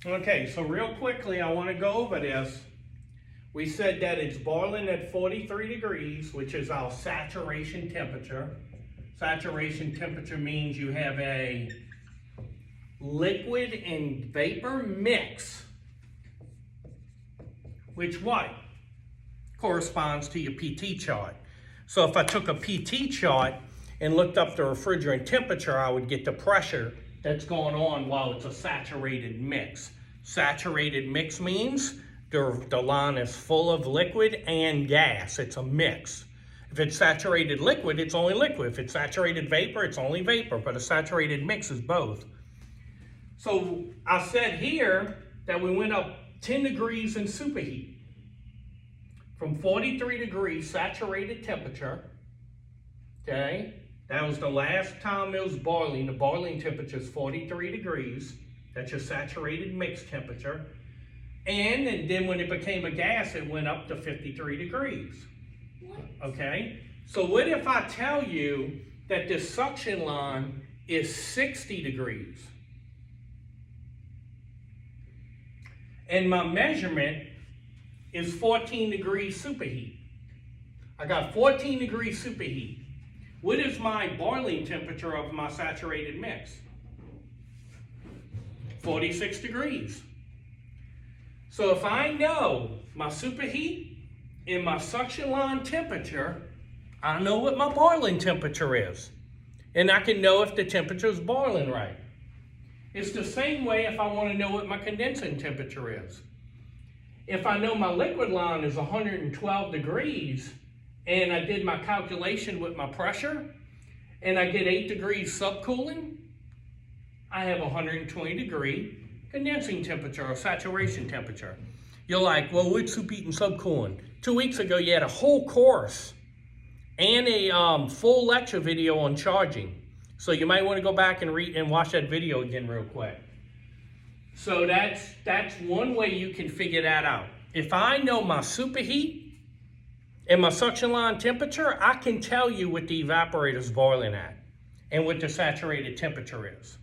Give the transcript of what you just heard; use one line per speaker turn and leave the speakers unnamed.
Okay, so real quickly, I want to go over this. We said that it's boiling at 43 degrees, which is our saturation temperature. Saturation temperature means you have a liquid and vapor mix, which what? Corresponds to your PT chart. So if I took a PT chart and looked up the refrigerant temperature, I would get the pressure that's going on while it's a saturated mix. Saturated mix means the line is full of liquid and gas. It's a mix. If it's saturated liquid, it's only liquid. If it's saturated vapor, it's only vapor. But a saturated mix is both. So I said here that we went up 10 degrees in superheat. From 43 degrees saturated temperature, okay? That was the last time it was boiling. The boiling temperature is 43 degrees. That's your saturated mix temperature. And then when it became a gas, it went up to 53 degrees. What? Okay? So what if I tell you that this suction line is 60 degrees? And my measurement is 14 degrees superheat. I got 14 degrees superheat. What is my boiling temperature of my saturated mix? 46 degrees. So if I know my superheat and my suction line temperature, I know what my boiling temperature is. And I can know if the temperature is boiling right. It's the same way if I want to know what my condensing temperature is. If I know my liquid line is 112 degrees and I did my calculation with my pressure and I get 8 degrees subcooling, I have 120 degree condensing temperature or saturation temperature. You're like, well, what's superheat and subcooling? 2 weeks ago, you had a whole course and a full lecture video on charging. So you might want to go back and read and watch that video again real quick. So that's one way you can figure that out. If I know my superheat and my suction line temperature, I can tell you what the evaporator is boiling at and what the saturated temperature is.